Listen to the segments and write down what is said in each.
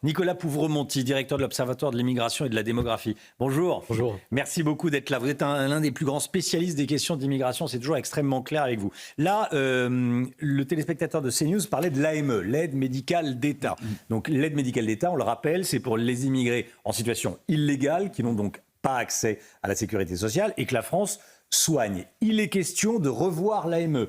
Nicolas Pouvremonti, directeur de l'Observatoire de l'immigration et de la démographie. Bonjour. Bonjour. Merci beaucoup d'être là. Vous êtes l'un des plus grands spécialistes des questions d'immigration. C'est toujours extrêmement clair avec vous. Là, le téléspectateur de CNews parlait de l'AME, l'aide médicale d'État. Donc l'aide médicale d'État, on le rappelle, c'est pour les immigrés en situation illégale qui n'ont donc pas accès à la sécurité sociale et que la France soigne. Il est question de revoir l'AME.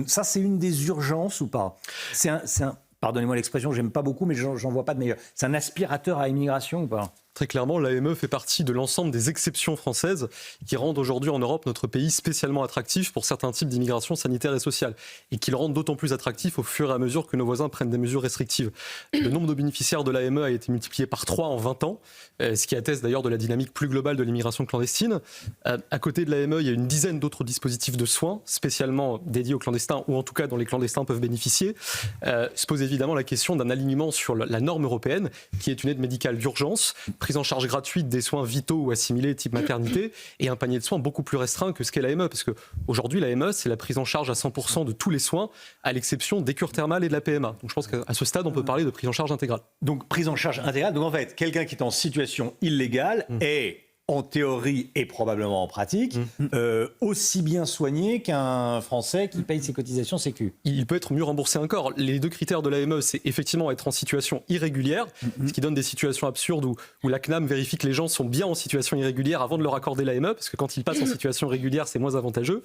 Ça, c'est une des urgences ou pas ? C'est un pardonnez-moi l'expression, j'aime pas beaucoup, mais j'en vois pas de meilleur. C'est un aspirateur à immigration ou pas ? Très clairement, l'AME fait partie de l'ensemble des exceptions françaises qui rendent aujourd'hui en Europe notre pays spécialement attractif pour certains types d'immigration sanitaire et sociale et qui le rendent d'autant plus attractif au fur et à mesure que nos voisins prennent des mesures restrictives. Le nombre de bénéficiaires de l'AME a été multiplié par 3 en 20 ans, ce qui atteste d'ailleurs de la dynamique plus globale de l'immigration clandestine. À côté de l'AME, il y a une dizaine d'autres dispositifs de soins spécialement dédiés aux clandestins ou en tout cas dont les clandestins peuvent bénéficier. Se pose évidemment la question d'un alignement sur la norme européenne qui est une aide médicale d'urgence, prise en charge gratuite des soins vitaux ou assimilés type maternité et un panier de soins beaucoup plus restreint que ce qu'est l'AME parce qu'aujourd'hui l'AME c'est la prise en charge à 100% de tous les soins à l'exception des cures thermales et de la PMA. Donc je pense qu'à ce stade on peut parler de prise en charge intégrale. Donc prise en charge intégrale, donc en fait quelqu'un qui est en situation illégale est en théorie et probablement en pratique, aussi bien soigné qu'un Français qui paye ses cotisations sécu. Il peut être mieux remboursé encore. Les deux critères de l'AME, c'est effectivement être en situation irrégulière, ce qui donne des situations absurdes où la CNAM vérifie que les gens sont bien en situation irrégulière avant de leur accorder l'AME, parce que quand ils passent en situation régulière, c'est moins avantageux.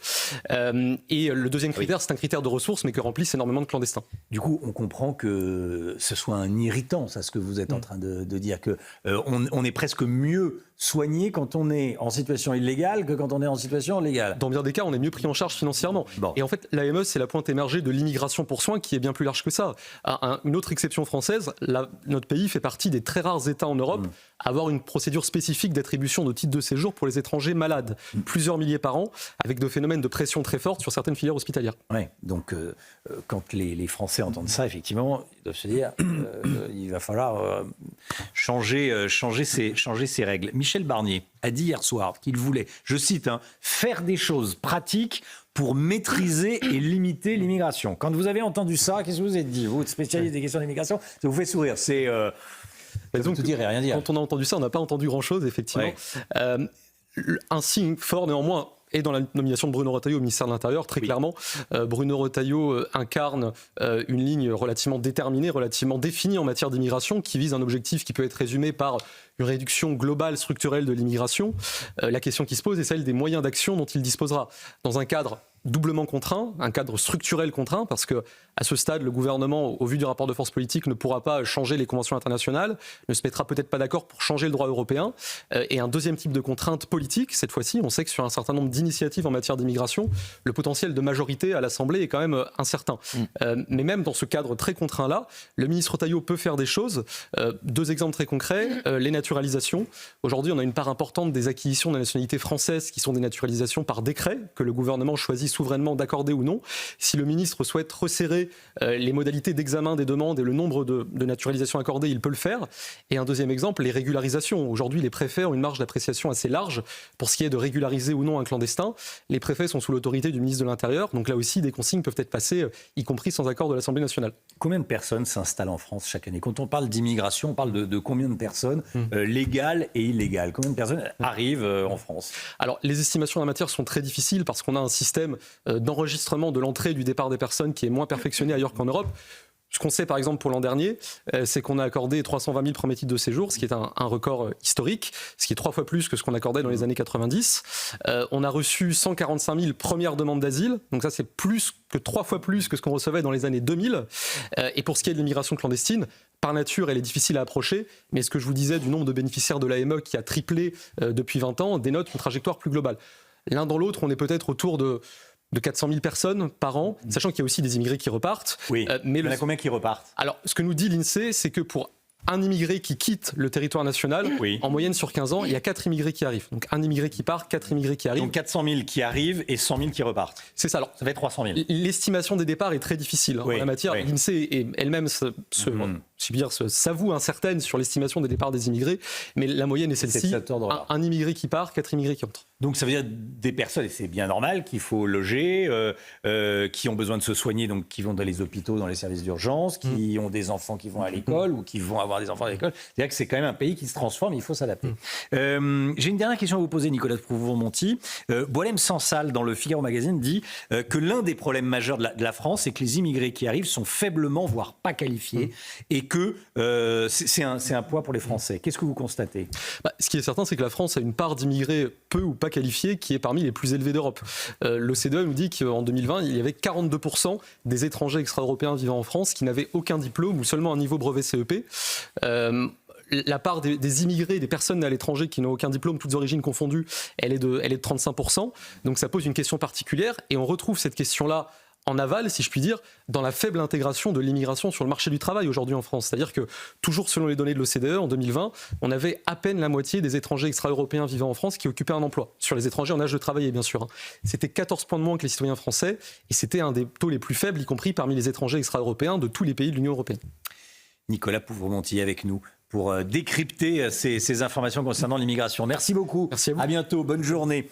Et le deuxième critère, c'est un critère de ressources, mais que remplissent énormément de clandestins. Du coup, on comprend que ce soit un irritant, ça, ce que vous êtes en train de dire, que on est presque mieux soigné quand on est en situation illégale que quand on est en situation légale. Dans bien des cas, on est mieux pris en charge financièrement. Bon. Et en fait, l'AME, c'est la pointe émergée de l'immigration pour soins qui est bien plus large que ça. Une autre exception française, notre pays fait partie des très rares États en Europe à avoir une procédure spécifique d'attribution de titres de séjour pour les étrangers malades. Plusieurs milliers par an, avec des phénomènes de pression très fortes sur certaines filières hospitalières. Oui, donc quand les Français entendent ça, effectivement, ils doivent se dire il va falloir changer ces règles. Michel Barnier a dit hier soir qu'il voulait, je cite, faire des choses pratiques pour maîtriser et limiter l'immigration. Quand vous avez entendu ça, qu'est-ce que vous avez dit, vous, spécialiste des questions d'immigration? Ça vous fait sourire, c'est... donc, tout dire et rien dire. Quand on a entendu ça, on n'a pas entendu grand-chose, effectivement. Ouais. Un signe fort, néanmoins, et dans la nomination de Bruno Retailleau au ministère de l'Intérieur, très clairement, Bruno Retailleau incarne une ligne relativement déterminée, relativement définie en matière d'immigration, qui vise un objectif qui peut être résumé par une réduction globale, structurelle de l'immigration. La question qui se pose est celle des moyens d'action dont il disposera. Dans un cadre doublement contraint, un cadre structurel contraint, parce que à ce stade, le gouvernement, au vu du rapport de force politique, ne pourra pas changer les conventions internationales, ne se mettra peut-être pas d'accord pour changer le droit européen. Et un deuxième type de contrainte politique, cette fois-ci, on sait que sur un certain nombre d'initiatives en matière d'immigration, le potentiel de majorité à l'Assemblée est quand même incertain. Mais même dans ce cadre très contraint-là, le ministre Retailleau peut faire des choses. Deux exemples très concrets, les naturalisations. Aujourd'hui, on a une part importante des acquisitions de la nationalité française qui sont des naturalisations par décret, que le gouvernement choisit souverainement d'accorder ou non. Si le ministre souhaite resserrer les modalités d'examen des demandes et le nombre de naturalisations accordées, il peut le faire. Et un deuxième exemple, les régularisations. Aujourd'hui, les préfets ont une marge d'appréciation assez large pour ce qui est de régulariser ou non un clandestin. Les préfets sont sous l'autorité du ministre de l'Intérieur, donc là aussi, des consignes peuvent être passées, y compris sans accord de l'Assemblée nationale. Combien de personnes s'installent en France chaque année? Quand on parle d'immigration, on parle de combien de personnes légales et illégales? Combien de personnes arrivent en France? Alors, les estimations en la matière sont très difficiles parce qu'on a un système d'enregistrement de l'entrée et du départ des personnes qui est moins perfectionné ailleurs qu'en Europe. Ce qu'on sait par exemple pour l'an dernier, c'est qu'on a accordé 320 000 premiers titres de séjour, ce qui est un record historique, ce qui est 3 fois plus que ce qu'on accordait dans les années 90. On a reçu 145 000 premières demandes d'asile, donc ça c'est plus que 3 fois plus que ce qu'on recevait dans les années 2000. Et pour ce qui est de l'immigration clandestine, par nature, elle est difficile à approcher, mais ce que je vous disais du nombre de bénéficiaires de l'AME qui a triplé depuis 20 ans dénote une trajectoire plus globale. L'un dans l'autre, on est peut-être autour de 400 000 personnes par an, sachant qu'il y a aussi des immigrés qui repartent. Oui, mais il y en a combien qui repartent? Alors, ce que nous dit l'INSEE, c'est que pour un immigré qui quitte le territoire national, en moyenne sur 15 ans, il y a 4 immigrés qui arrivent. Donc un immigré qui part, 4 immigrés qui arrivent. Donc 400 000 qui arrivent et 100 000 qui repartent. C'est ça. Alors, ça fait 300 000. L'estimation des départs est très difficile en la matière. L'INSEE elle-même se si je puis dire, s'avoue incertaine sur l'estimation des départs des immigrés, mais la moyenne est celle-ci. Un immigré qui part, 4 immigrés qui entrent. Donc ça veut dire des personnes, et c'est bien normal, qu'il faut loger, qui ont besoin de se soigner, donc qui vont dans les hôpitaux, dans les services d'urgence, qui ont des enfants qui vont à l'école ou qui vont avoir des enfants à l'école. C'est-à-dire que c'est quand même un pays qui se transforme, il faut s'adapter. J'ai une dernière question à vous poser, Nicolas Prouvron-Monti. Boualem Sansal, dans le Figaro Magazine, dit que l'un des problèmes majeurs de la France, c'est que les immigrés qui arrivent sont faiblement, voire pas qualifiés, et que c'est un poids pour les Français. Qu'est-ce que vous constatez ? Ce qui est certain, c'est que la France a une part d'immigrés peu ou pas qualifiés qui est parmi les plus élevées d'Europe. L'OCDE nous dit qu'en 2020, il y avait 42% des étrangers extra-européens vivant en France qui n'avaient aucun diplôme ou seulement un niveau brevet CEP. La part des immigrés, des personnes à l'étranger qui n'ont aucun diplôme, toutes origines confondues, elle est de 35%. Donc ça pose une question particulière et on retrouve cette question-là en aval, si je puis dire, dans la faible intégration de l'immigration sur le marché du travail aujourd'hui en France. C'est-à-dire que, toujours selon les données de l'OCDE, en 2020, on avait à peine la moitié des étrangers extra-européens vivant en France qui occupaient un emploi. Sur les étrangers en âge de travailler, bien sûr. C'était 14 points de moins que les citoyens français, et c'était un des taux les plus faibles, y compris parmi les étrangers extra-européens de tous les pays de l'Union européenne. Nicolas Prouvron-Monti avec nous pour décrypter ces informations concernant l'immigration. Merci beaucoup. Merci à vous. À bientôt. Bonne journée.